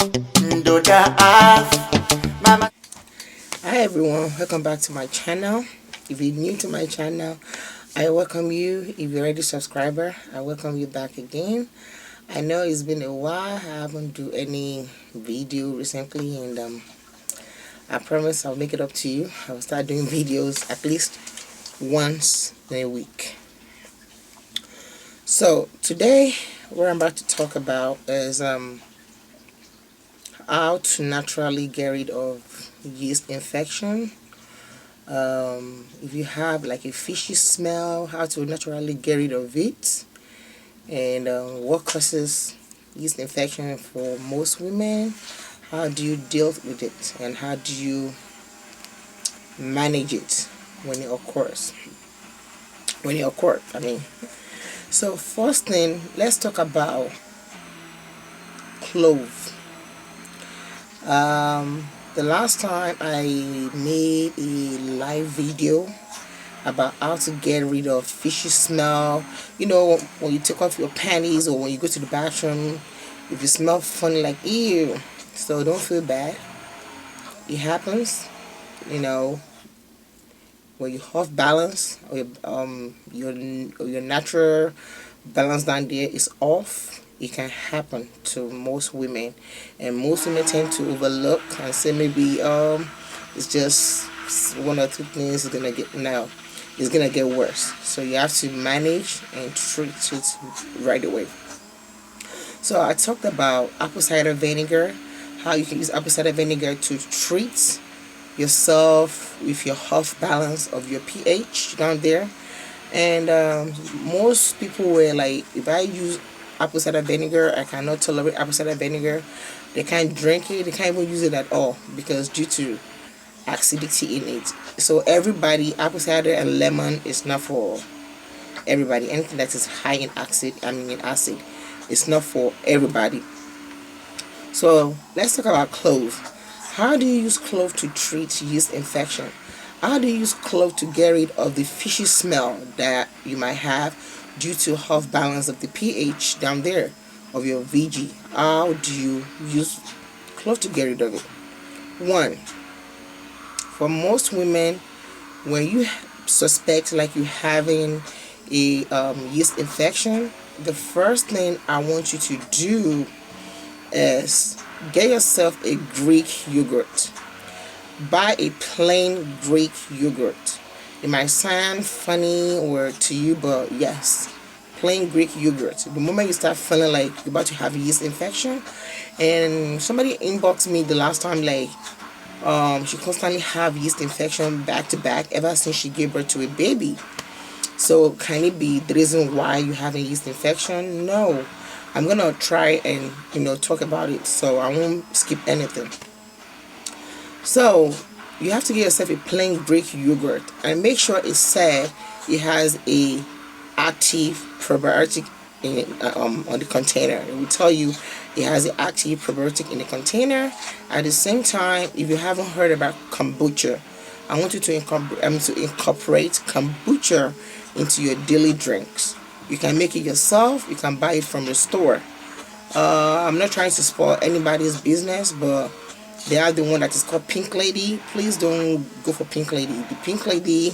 Hi everyone, welcome back to my channel. If you're new to my channel, I welcome you. If you're already a subscriber, I welcome you back again. I know it's been a while. I haven't do any video recently, and I promise I'll make it up to you. I'll start doing videos at least once in a week. So today what I'm about to talk about is how to naturally get rid of yeast infection. If you have like a fishy smell, how to naturally get rid of it, and what causes yeast infection for most women, how do you deal with it, and how do you manage it when it occurs. So first thing, let's talk about clove. The last time I made a live video about how to get rid of fishy smell, you know, when you take off your panties or when you go to the bathroom, if you smell funny, like ew. So don't feel bad, it happens, you know. When you off balance, or your natural balance down there is off, it can happen to most women, and most women tend to overlook and say maybe it's just one or two things. It's gonna get worse. So you have to manage and treat it right away. So I talked about apple cider vinegar, how you can use apple cider vinegar to treat yourself with your off balance of your pH down there. And most people were like, if I use apple cider vinegar, I cannot tolerate apple cider vinegar. They can't drink it, they can't even use it at all because due to acidity in it. So everybody, apple cider and lemon is not for everybody. Anything that is high in acid, it's not for everybody. So let's talk about clove. How do you use clove to treat yeast infection? How do you use clove to get rid of the fishy smell that you might have due to off balance of the pH down there of your VG? How do you use clove to get rid of it? One, for most women, when you suspect like you having a yeast infection, the first thing I want you to do is get yourself a Greek yogurt. Buy a plain Greek yogurt. It might sound funny or to you, but yes, plain Greek yogurt. The moment you start feeling like you're about to have a yeast infection, and somebody inboxed me the last time like she constantly have yeast infection back to back ever since she gave birth to a baby. So can it be the reason why you have a yeast infection? No. I'm gonna try and talk about it, so I won't skip anything. So you have to get yourself a plain Greek yogurt and make sure it said it has a active probiotic in it, on the container. It will tell you it has an active probiotic in the container. At the same time, if you haven't heard about kombucha, I want you to incorporate kombucha into your daily drinks. You can make it yourself. You can buy it from the store. I'm not trying to spoil anybody's business, but they are the one that is called Pink Lady. Please don't go for Pink Lady. The Pink Lady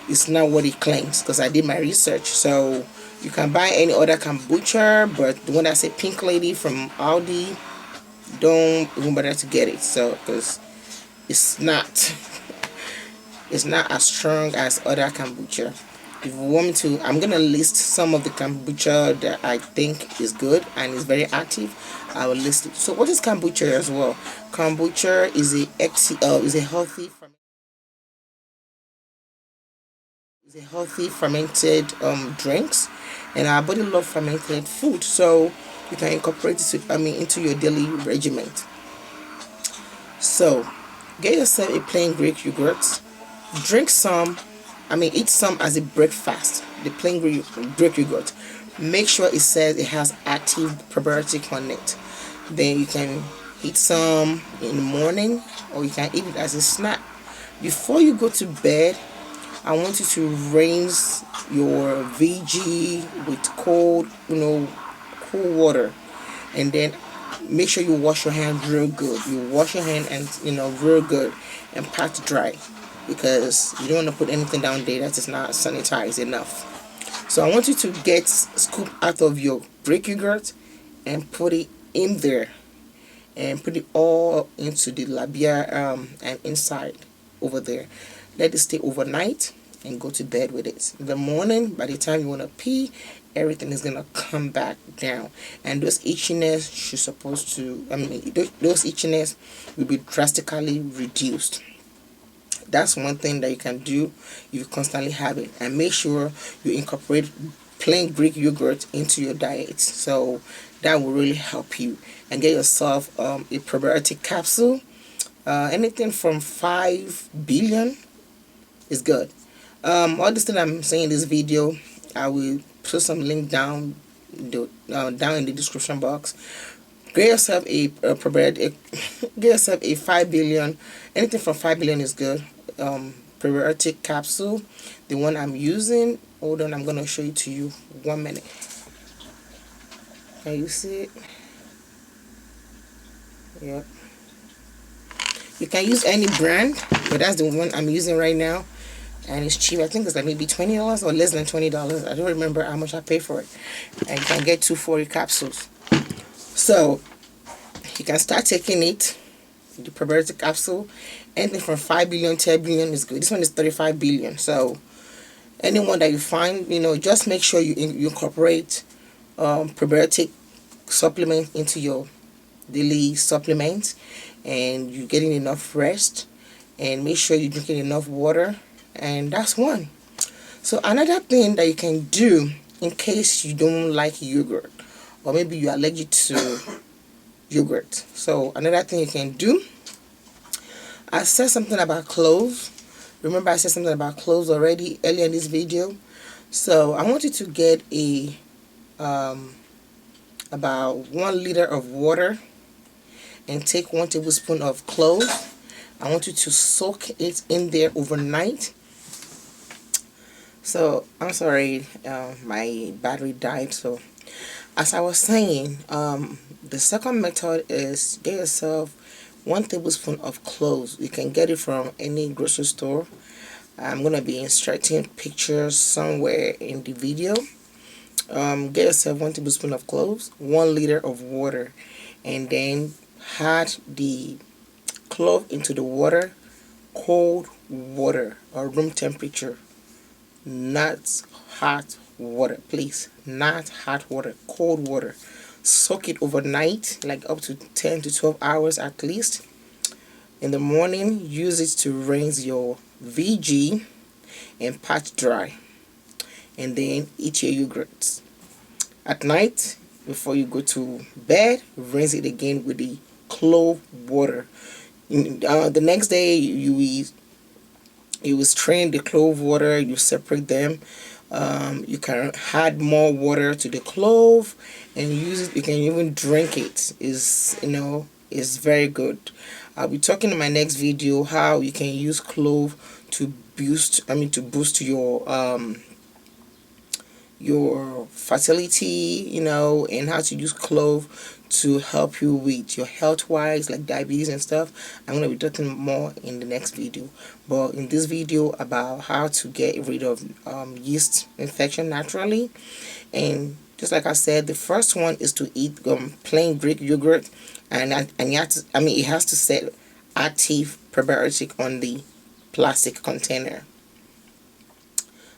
is not what it claims, because I did my research. So you can buy any other kombucha, but the one that says Pink Lady from Aldi, don't even bother to get it. So because it's not it's not as strong as other kombucha. If you want me to, I'm gonna list some of the kombucha that I think is good and is very active. I will list it. So what is kombucha as well? Kombucha is a healthy fermented drinks, and our body love fermented food, so you can incorporate it into your daily regimen. So get yourself a plain Greek yogurt. Drink some, eat some as a breakfast. The plain Greek yogurt. Make sure it says it has active probiotic on it. Then you can eat some in the morning, or you can eat it as a snack. Before you go to bed, I want you to rinse your VG with cold water, and then make sure you wash your hand real good. You wash your hand and real good and pat dry, because you don't want to put anything down there that is not sanitized enough. So I want you to get scoop out of your Greek yogurt and put it in there, and put it all into the labia and inside over there. Let it stay overnight and go to bed with it. In the morning, by the time you want to pee, everything is gonna come back down, and those itchiness those itchiness will be drastically reduced. That's one thing that you can do if you constantly have it. And make sure you incorporate plain Greek yogurt into your diet, so that will really help you. And get yourself a probiotic capsule. Anything from 5 billion is good. All this thing I'm saying in this video, I will put some link down in the description box. Get yourself a probiotic. Get yourself a 5 billion. Anything from 5 billion is good. Probiotic capsule. The one I'm using. Hold on, I'm gonna show it to you. 1 minute. Can you see it? Yep. You can use any brand, but that's the one I'm using right now, and it's cheap. I think it's like maybe $20 or less than $20. I don't remember how much I paid for it. And you can get 240 capsules. So you can start taking it, the probiotic capsule. Anything from 5 billion, 10 billion is good. This one is 35 billion. So anyone that you find, just make sure you incorporate probiotic supplement into your daily supplements, and you're getting enough rest, and make sure you're drinking enough water. And that's one. So another thing that you can do in case you don't like yogurt, or maybe you're allergic to yogurt. So another thing you can do, I said something about cloves. Remember I said something about cloves already earlier in this video. So I want you to get a about 1 liter of water, and take 1 tablespoon of cloves. I want you to soak it in there overnight. So I'm sorry, my battery died. So as I was saying, the second method is get yourself 1 tablespoon of cloves. You can get it from any grocery store. I'm gonna be inserting pictures somewhere in the video. Get yourself 1 tablespoon of cloves, 1 liter of water, and then add the clove into the water, cold water or room temperature, not hot water, please, not hot water, cold water. Soak it overnight, like up to 10 to 12 hours at least. In the morning, use it to rinse your VG and pat dry, and then eat your yogurts. At night, before you go to bed, rinse it again with the clove water. The next day, you will strain the clove water, you separate them. You can add more water to the clove and use it. You can even drink it. Is very good. I'll be talking in my next video how you can use clove to boost your fertility, and how to use clove to help you with your health wise, like diabetes and stuff. I'm going to be talking more in the next video, but in this video about how to get rid of yeast infection naturally. And just like I said, the first one is to eat plain Greek yogurt, and you have to, it has to set active probiotic on the plastic container.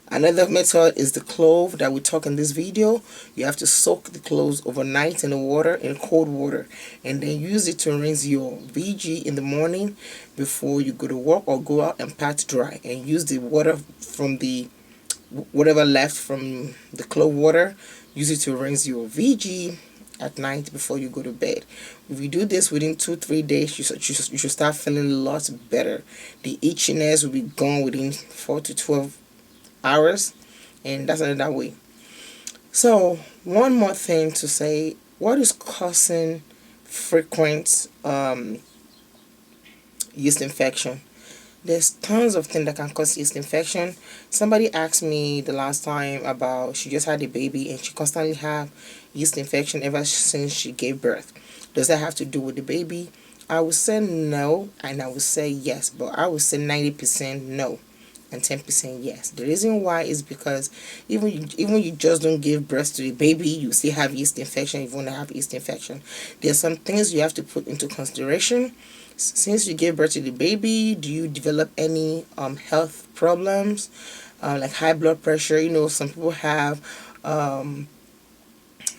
Another method is the clove that we talk in this video. You have to soak the cloves overnight in the water, in cold water, and then use it to rinse your VG in the morning before you go to work or go out and pat dry, and use the water from the whatever left from the clove water, use it to rinse your VG at night before you go to bed. If you do this within 2-3 days, you should start feeling a lot better. The itchiness will be gone within 4 to 12 hours, and that's another way. So one more thing to say, what is causing frequent yeast infection? There's tons of things that can cause yeast infection. Somebody asked me the last time about she just had a baby and she constantly have yeast infection ever since she gave birth. Does that have to do with the baby? I would say no, and I would say yes, but I would say 90% no and 10% yes. The reason why is because even you just don't give birth to the baby, you still have yeast infection. If you want to have yeast infection, there's some things you have to put into consideration. Since you gave birth to the baby, do you develop any health problems, like high blood pressure? Some people have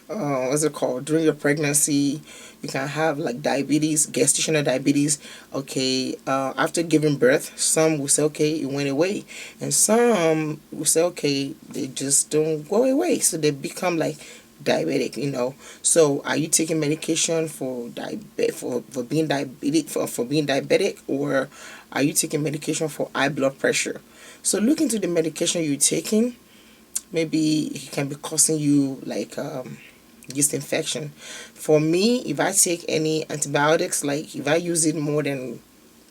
what's it called, during your pregnancy. You can have like diabetes, gestational diabetes. Okay, after giving birth, some will say okay, it went away, and some will say okay, they just don't go away, so they become like diabetic. So are you taking medication for being diabetic, for being diabetic, or are you taking medication for high blood pressure? So look into the medication you're taking. Maybe it can be causing you like yeast infection. For me, if I take any antibiotics, like if I use it more than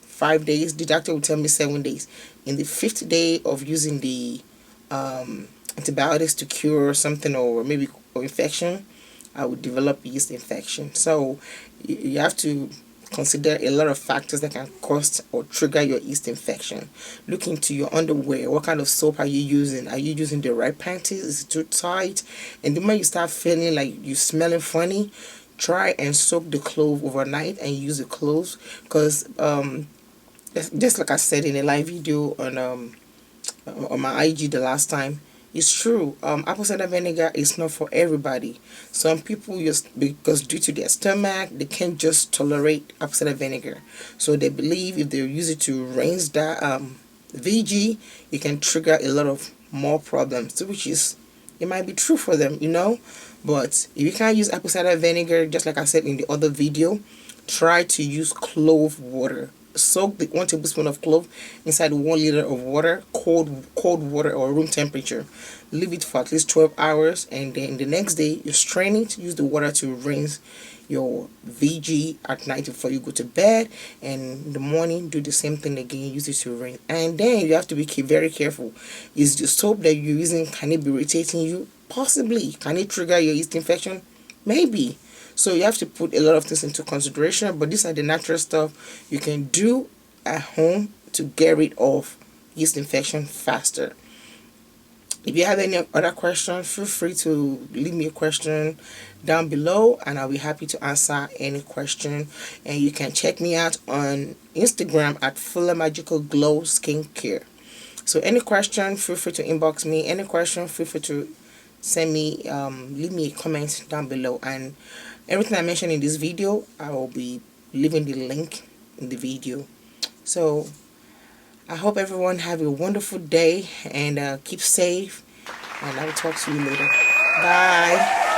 5 days, the doctor will tell me 7 days. In the fifth day of using the antibiotics to cure something, or maybe or infection, I would develop yeast infection. So you have to consider a lot of factors that can cause or trigger your yeast infection. Look into your underwear. What kind of soap are you using? Are you using the right panties? Is it too tight? And the moment you start feeling like you're smelling funny, try and soak the clove overnight and use the cloves, because just like I said in a live video on my IG the last time, it's true. Apple cider vinegar is not for everybody. Some people just, because due to their stomach, they can't just tolerate apple cider vinegar. So they believe if they use it to rinse that VG, it can trigger a lot of more problems, which is, it might be true for them. But if you can't use apple cider vinegar, just like I said in the other video, try to use clove water. Soak the 1 tablespoon of clove inside 1 liter of water, cold water or room temperature. Leave it for at least 12 hours, and then the next day you strain it. Use the water to rinse your VG at night before you go to bed, and in the morning do the same thing again. Use it to rinse, and then you have to be very careful. Is the soap that you're using, can it be irritating you? Possibly. Can it trigger your yeast infection? Maybe. So you have to put a lot of things into consideration, but these are the natural stuff you can do at home to get rid of yeast infection faster. If you have any other questions, feel free to leave me a question down below, and I'll be happy to answer any question. And you can check me out on Instagram at Fuller Magical Glow Skincare. So any question, feel free to inbox me. Any question, feel free to send me, leave me a comment down below, and everything I mentioned in this video, I will be leaving the link in the video. So I hope everyone have a wonderful day, and keep safe, and I will talk to you later. Bye.